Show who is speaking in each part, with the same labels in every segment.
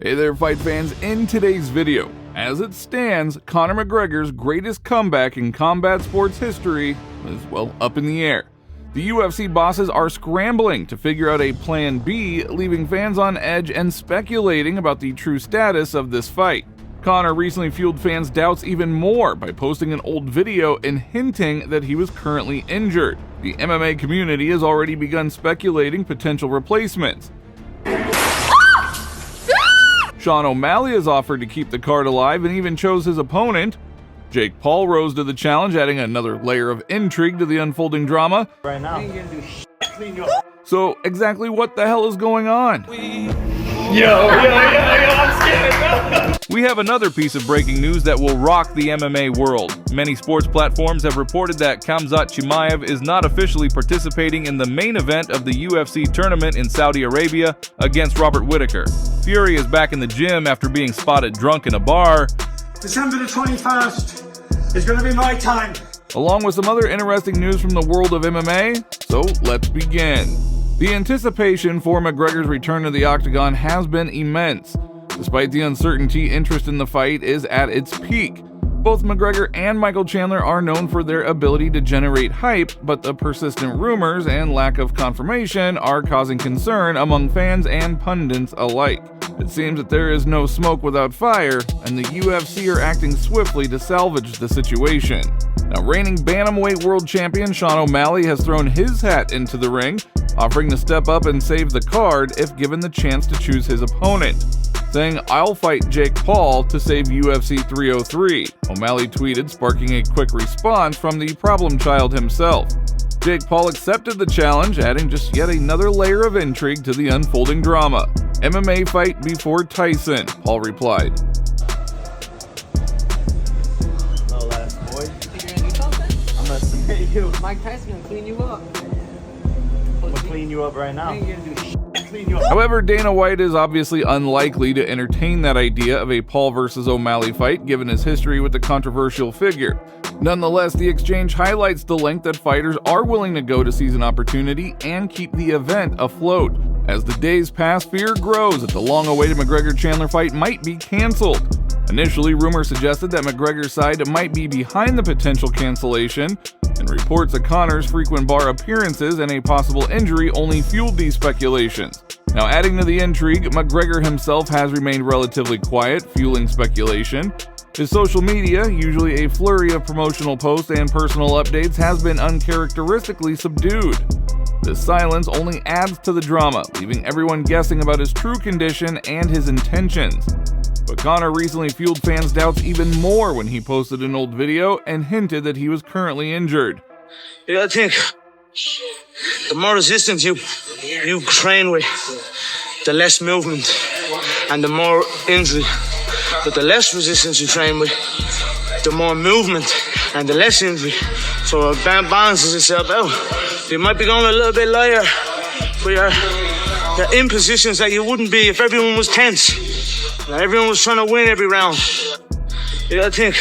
Speaker 1: Hey there, fight fans. In today's video, as it stands, Conor McGregor's greatest comeback in combat sports history is, well, up in the air. The UFC bosses are scrambling to figure out a plan B, leaving fans on edge and speculating about the true status of this fight. Conor recently fueled fans' doubts even more by posting an old video and hinting that he was currently injured. The MMA community has already begun speculating potential replacements. Sean O'Malley has offered to keep the card alive and even chose his opponent. Jake Paul rose to the challenge, adding another layer of intrigue to the unfolding drama.
Speaker 2: Right now.
Speaker 1: So exactly what the hell is going on?
Speaker 2: Yo, I'm scared.
Speaker 1: We have another piece of breaking news that will rock the MMA world. Many sports platforms have reported that Chimaev is not officially participating in the main event of the UFC tournament in Saudi Arabia against Robert Whittaker. Fury is back in the gym after being spotted drunk in a bar.
Speaker 3: December the 21st is going to be my time.
Speaker 1: Along with some other interesting news from the world of MMA, so let's begin. The anticipation for McGregor's return to the octagon has been immense. Despite the uncertainty, interest in the fight is at its peak. Both McGregor and Michael Chandler are known for their ability to generate hype, but the persistent rumors and lack of confirmation are causing concern among fans and pundits alike. It seems that there is no smoke without fire, and the UFC are acting swiftly to salvage the situation. Now, reigning bantamweight world champion Sean O'Malley has thrown his hat into the ring, offering to step up and save the card if given the chance to choose his opponent, saying, "I'll fight Jake Paul to save UFC 303. O'Malley tweeted, sparking a quick response from the problem child himself. Jake Paul accepted the challenge, adding just yet another layer of intrigue to the unfolding drama. "MMA fight before Tyson," Paul replied.
Speaker 2: No last boy.
Speaker 4: Think you're gonna do something?
Speaker 2: I'm gonna submit you.
Speaker 4: Mike Tyson gonna clean you up.
Speaker 2: I'm gonna clean you up right now.
Speaker 4: Think you're gonna do shit.
Speaker 2: Clean you up.
Speaker 1: However, Dana White is obviously unlikely to entertain that idea of a Paul versus O'Malley fight, given his history with the controversial figure. Nonetheless, the exchange highlights the length that fighters are willing to go to seize an opportunity and keep the event afloat. As the days pass, fear grows that the long-awaited McGregor-Chandler fight might be canceled. Initially, rumors suggested that McGregor's side might be behind the potential cancellation, and reports of Conor's frequent bar appearances and a possible injury only fueled these speculations. Now, adding to the intrigue, McGregor himself has remained relatively quiet, fueling speculation. His social media, usually a flurry of promotional posts and personal updates, has been uncharacteristically subdued. This silence only adds to the drama, leaving everyone guessing about his true condition and his intentions. But Conor recently fueled fans' doubts even more when he posted an old video and hinted that he was currently injured.
Speaker 5: You gotta think, the more resistance you train with, the less movement and the more injury. But the less resistance you train with, the more movement and the less injury. So it balances itself out. You might be going a little bit lighter, but you're in positions that you wouldn't be if everyone was tense. Everyone was trying to win every round. You gotta think.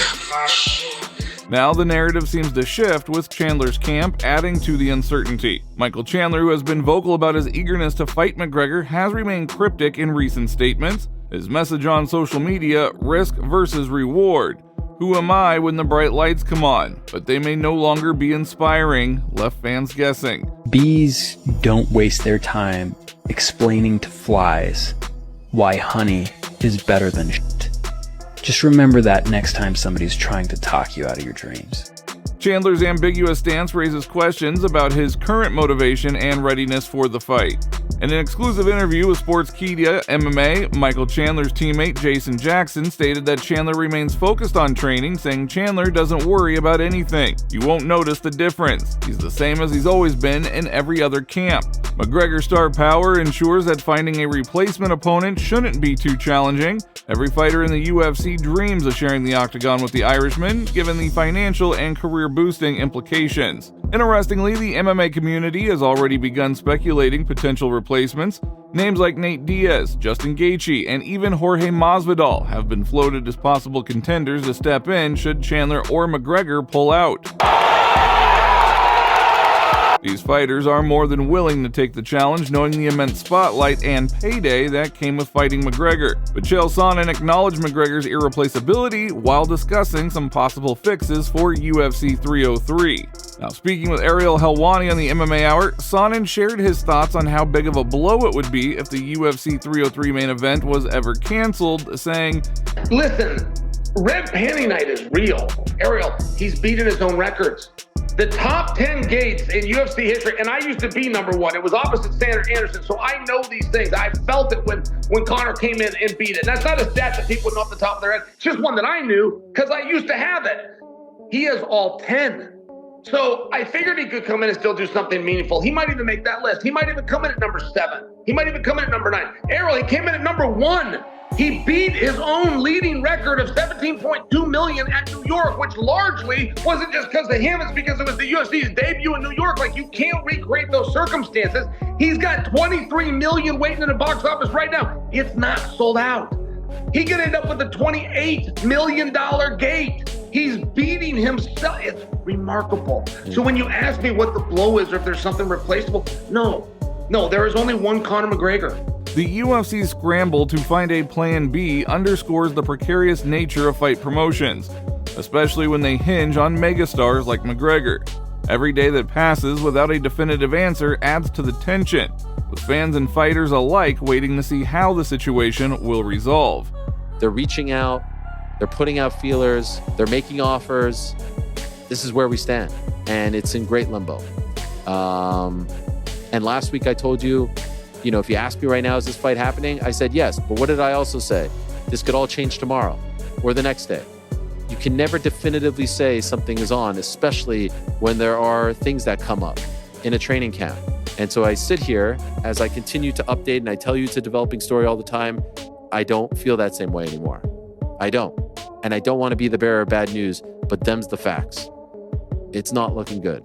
Speaker 1: Now the narrative seems to shift, with Chandler's camp adding to the uncertainty. Michael Chandler, who has been vocal about his eagerness to fight McGregor, has remained cryptic in recent statements. His message on social media, risk versus reward. "Who am I when the bright lights come on? But they may no longer be inspiring," left fans guessing.
Speaker 6: Bees don't waste their time explaining to flies why honey is better than shit. Just remember that next time somebody's trying to talk you out of your dreams.
Speaker 1: Chandler's ambiguous stance raises questions about his current motivation and readiness for the fight. In an exclusive interview with Sportskeeda MMA, Michael Chandler's teammate Jason Jackson stated that Chandler remains focused on training, saying Chandler doesn't worry about anything. "You won't notice the difference. He's the same as he's always been in every other camp." McGregor's star power ensures that finding a replacement opponent shouldn't be too challenging. Every fighter in the UFC dreams of sharing the octagon with the Irishman, given the financial and career-boosting implications. Interestingly, the MMA community has already begun speculating potential replacements. Names like Nate Diaz, Justin Gaethje, and even Jorge Masvidal have been floated as possible contenders to step in should Chandler or McGregor pull out. These fighters are more than willing to take the challenge, knowing the immense spotlight and payday that came with fighting McGregor. But Chael Sonnen acknowledged McGregor's irreplaceability while discussing some possible fixes for UFC 303. Now, speaking with Ariel Helwani on the MMA Hour, Sonnen shared his thoughts on how big of a blow it would be if the UFC 303 main event was ever canceled, saying,
Speaker 7: "Listen, Red Panty Night is real. Ariel, he's beaten his own records. The top 10 gates in UFC history, and I used to be number one. It was opposite Sanders Anderson, so I know these things. I felt it when Conor came in and beat it. That's not a stat that people know off the top of their head. It's just one that I knew because I used to have it. He has all 10. So I figured he could come in and still do something meaningful. He might even make that list. He might even come in at number 7. He might even come in at number 9. Ariel, he came in at number 1. He beat his own leading record of 17.2 million at New York, which largely wasn't just because of him, it's because it was the UFC's debut in New York. Like, you can't recreate those circumstances. He's got 23 million waiting in the box office right now. It's not sold out. He could end up with a $28 million gate. He's beating himself. It's remarkable. So when you ask me what the blow is or if there's something replaceable, no, there is only one Conor McGregor.
Speaker 1: The UFC's scramble to find a plan B underscores the precarious nature of fight promotions, especially when they hinge on megastars like McGregor. Every day that passes without a definitive answer adds to the tension, with fans and fighters alike waiting to see how the situation will resolve.
Speaker 8: They're reaching out, they're putting out feelers, they're making offers. This is where we stand, and it's in great limbo. And last week I told you, if you ask me right now, is this fight happening? I said yes, but what did I also say? This could all change tomorrow or the next day. You can never definitively say something is on, especially when there are things that come up in a training camp. And so I sit here as I continue to update and I tell you it's a developing story all the time. I don't feel that same way anymore. I don't. And I don't want to be the bearer of bad news, but them's the facts. It's not looking good.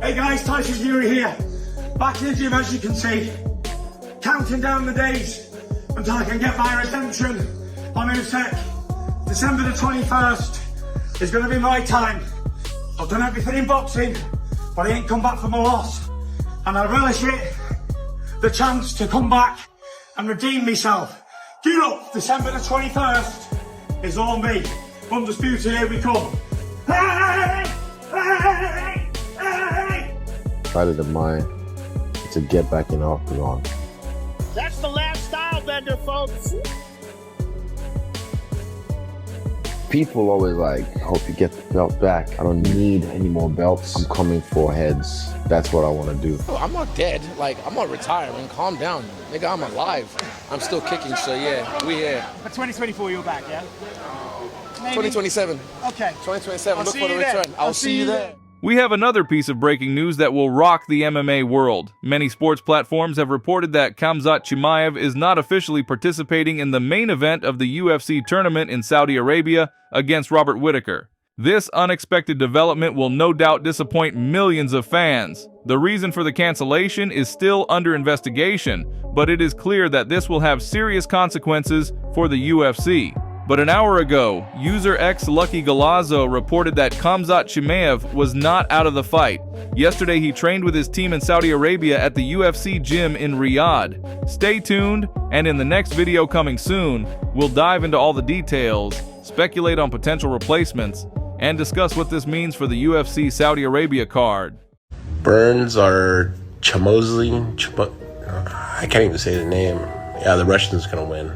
Speaker 3: Hey guys, Tyson Fury here. Back in the gym, as you can see, counting down the days until I can get my redemption. I'm in tech. December the 21st is going to be my time. I've done everything in boxing, but I ain't come back from a loss. And I relish it, the chance to come back and redeem myself. Get up, December the 21st is all me. Undisputed, here we come. Hey! Hey! Hey!
Speaker 9: Excited of mine to get back in the octagon.
Speaker 10: That's the last style bender, folks.
Speaker 9: People always like, I hope you get the belt back. I don't need any more belts. I'm coming for heads. That's what I want to do.
Speaker 11: I'm not dead. I'm not retiring. Calm down. Nigga, I'm alive. I'm still kicking, so yeah, we here.
Speaker 10: For 2024, you're back, yeah? Maybe.
Speaker 11: 2027.
Speaker 10: Okay.
Speaker 11: 2027. Look for the return. I'll see you there.
Speaker 1: We have another piece of breaking news that will rock the MMA world. Many sports platforms have reported that Khamzat Chimaev is not officially participating in the main event of the UFC tournament in Saudi Arabia against Robert Whittaker. This unexpected development will no doubt disappoint millions of fans. The reason for the cancellation is still under investigation, but it is clear that this will have serious consequences for the UFC. But an hour ago, user X Lucky Galazzo reported that Khamzat Chimaev was not out of the fight. Yesterday, he trained with his team in Saudi Arabia at the UFC gym in Riyadh. Stay tuned, and in the next video coming soon, we'll dive into all the details, speculate on potential replacements, and discuss what this means for the UFC Saudi Arabia card.
Speaker 12: Burns or Chamozli, I can't even say the name. Yeah, the Russian's gonna win.